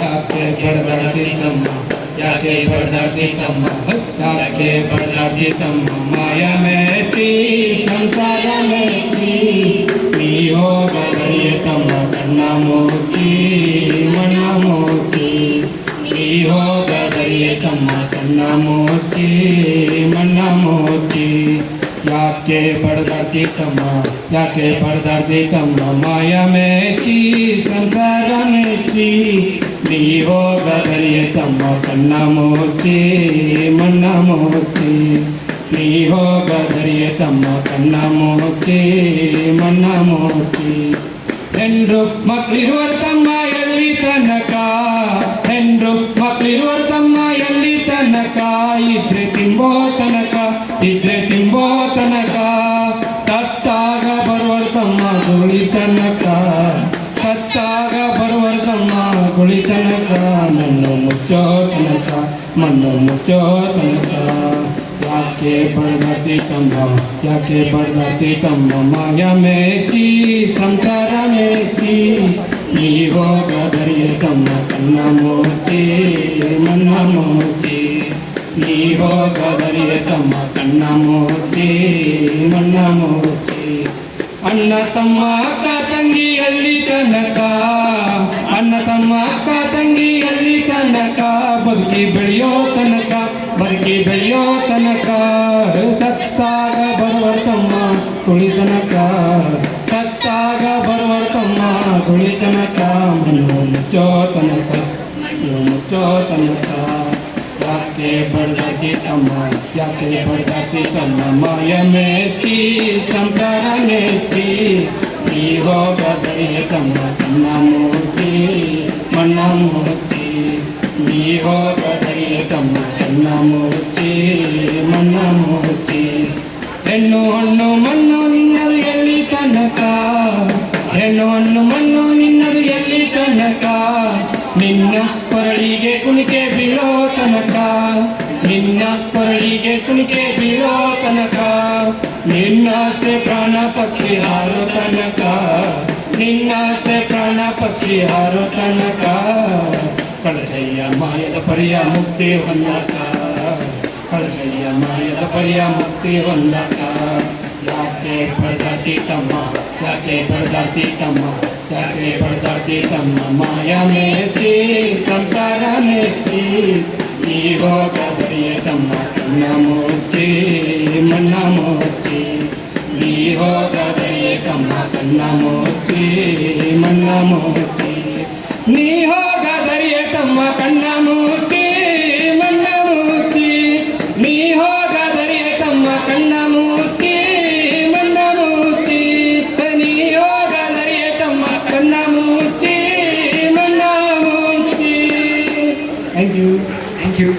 ಯಾಕೆ ಬಡದಾಡ್ತಿದ್ದಮ್ಮ ಯಾಕೆ ಬಡದಾಡ್ತಿದ್ದಮ್ಮ ಯಾಕೆ ಬಡದಾಡ್ತಿದ್ದಮ್ಮ ಮಾಯ ಮೆಚ್ಚಿ ಸಂಸಾರ ಮೆಚ್ಚಿ ನೀ ಹೋಗದರಿಯ ತಮ್ಮ ಕಣ್ಣ ಮೂರ್ತಿ ಮಣ್ಣ ಮೂರ್ತಿ ನೀ ಹೋಗದರಿಯ ತಮ್ಮ ಕಣ್ಣ ಮೂರ್ತಿ ಮಣ್ಣ ಮೂರ್ತಿ ಯಾಕೆ ಬಡದಾಡ್ತಿದ್ದಮ್ಮ ಯಾಕೆ ಬಡದಾಡ್ತಿದ್ದಮ್ಮ ಮಾಯ ಮೆಚ್ಚಿ ಸಂಸಾರ ಮೆಚ್ಚಿ ನೀ ಹೋಗದರಿಯ ತಮ್ಮ ಕಣ್ಣ ಮೂರ್ತಿ ಮಣ್ಣ ಮೂರ್ತಿ ನೀ ಹೋಗದರಿಯ ತಮ್ಮ ಕಣ್ಣ ಮೂರ್ತಿ ಮಣ್ಣ ಮೂರ್ತಿ ಹೆಂಡ್ರು ಮಕ್ಕಳಿರುವ ತಮ್ಮ ಎಲ್ಲಿ ತನಕ ಹೆಂಡ್ರು ಮಕ್ಕಳಿರುವ ತಮ್ಮ ಎಲ್ಲಿ ತನಕ ಇದ್ರೆ ತಿಂಬೋ ತನಕ ಇದ್ರೆ ತಿಂಬೋ ತನಕ ಸತ್ತಾಗ ಬರುವರ್ ತಮ್ಮ ಗುಳಿ ತನಕ ಸತ್ತಾಗ ಬರುವರ್ ತಮ್ಮ ಗುಳಿ ತನಕ ಮಣ್ಣು ಮುಚ್ಚೋ ತನಕ ಮಣ್ಣು ಮುಚ್ಚೋ ತನಕ ಯಾಕೆ ಬಡದಾಡ್ತಿ ತಮ್ಮ ಯಾಕೆ ಬಡದಾಡ್ತಿ ತಮ್ಮ ಮಾಯ ಮೆಚ್ಚಿ ಸಂಸಾರ ಮೆಚ್ಚಿ ನೀ ಹೋಗದರಿಯ ತಮ್ಮ ಕಣ್ಣ ಮೂರ್ತಿ ಮಣ್ಣ ಮೂರ್ತಿ ನೀ ಹೋಗದರಿಯ ತಮ್ಮ ಕಣ್ಣ ಮೂರ್ತಿ ಮಣ್ಣ ಮೂರ್ತಿ ಅಣ್ಣ ತಮ್ಮ ಅಕ್ಕ ತಂಗಿಯಲ್ಲಿ ತನಕ ಅಣ್ಣ ತಮ್ಮ ಅಕ್ಕ ತಂಗಿಯಲ್ಲಿ ತನಕ ಬದುಕಿ ಬೆಳೆಯೋ ತನಕ ಬದುಕಿ ಬೆಳೆಯೋ ತನಕ ಸತ್ತಾಗ ಬರುವ ತಮ್ಮ ಕುಳಿ ತನಕ ಸತ್ತಾಗ ಬರುವ ತಮ್ಮ ಕುಳಿ ತನಕ ಮಣ್ಣು ಮುಚ್ಚೋ ತನಕ ಮಣ್ಣು ಮುಚ್ಚೋ ತನಕ ಯಾಕೆ ಬಡದಾಡ್ತಿ ತಮ್ಮ ಯಾಕೆ ಬಡದಾಡ್ತಿ ತಮ್ಮ ಮಾಯ ಮೆಚ್ಚಿ ಸಂಸಾರ ಮೆಚ್ಚಿ ನೀ ಹೋಗದರಿಯ ತಮ್ಮ ಕಣ್ಣ ಮೂರ್ತಿ ಮಣ್ಣ ಮೂರ್ತಿ ನೀ ಹೋಗದರಿಯ ತಮ್ಮ ಕಣ್ಣ ಮೂರ್ತಿ ಮಣ್ಣ ಮೂರ್ತಿ ಹೆಣ್ಣು ಹಣ್ಣು ಮಣ್ಣು ನಿನ್ನದು ಎಲ್ಲಿ ತನಕ ಹೆಣ್ಣು ಹಣ್ಣು ಮಣ್ಣು ನಿನ್ನದು ಎಲ್ಲಿ ತನಕ ನಿನ್ನ ಕೊರಳಿಗೆ ಕುಣಿಕೆ ಬೀಳೋ ತನಕ ನಿನ್ನ ಕೊರಳಿಗೆ ಕುಣಿಕೆ ಬೀಳೋ ತನಕ ನಿನ್ನಾಸೆ ಪ್ರಾಣ ಪಕ್ಷಿ ಹಾರೋ ತನಕ ನಿನ್ನಾಸೆ ಪ್ರಾಣ ಪಕ್ಷಿ ಹಾರೋ ತನಕ ಕಳಜಯ್ಯ ಮಾಯದ ಪರಿಯ ಮುಕ್ತಿ ಹೊಂದಕ ಕಳಜಯ್ಯ ಮಾಯದ ಪರಿಯ ಮುಕ್ತಿ ಹೊಂದಕ ಯಾಕೆ ಬಡದಾಡ್ತಿ ತಮ್ಮ ಯಾಕೆ ಬಡದಾಡ್ತಿ ತಮ್ಮ ಯಾಕೆ ಬಡದಾಡ್ತಿ ತಮ್ಮ ಮಾಯ ಮೆಚ್ಚಿ ಸಂಸಾರ ಮೆಚ್ಚಿ ನೀ ಹೋಗದರಿಯ ತಮ್ಮ ಕಣ್ಣ ಮೂರ್ತಿ ಮಣ್ಣ ಮೂರ್ತಿ ನೀ ಹೋಗದರಿಯ ತಮ್ಮ ಕಣ್ಣ ಮೂರ್ತಿ ಮಣ್ಣ ಮೂರ್ತಿ ನೀ ಹೋಗದರಿಯ ತಮ್ಮ ಕಣ್ಣ ಮೂರ್ತಿ ಮಣ್ಣ ಮೂರ್ತಿ ನೀ ಹೋಗದರಿಯ ತಮ್ಮ ಕಣ್ಣ ಮೂರ್ತಿ ಮಣ್ಣ ಮೂರ್ತಿ ನೀ ಹೋಗದರಿಯ ತಮ್ಮ ಕಣ್ಣ ಮೂರ್ತಿ ಮಣ್ಣ ಮೂರ್ತಿ. Thank you.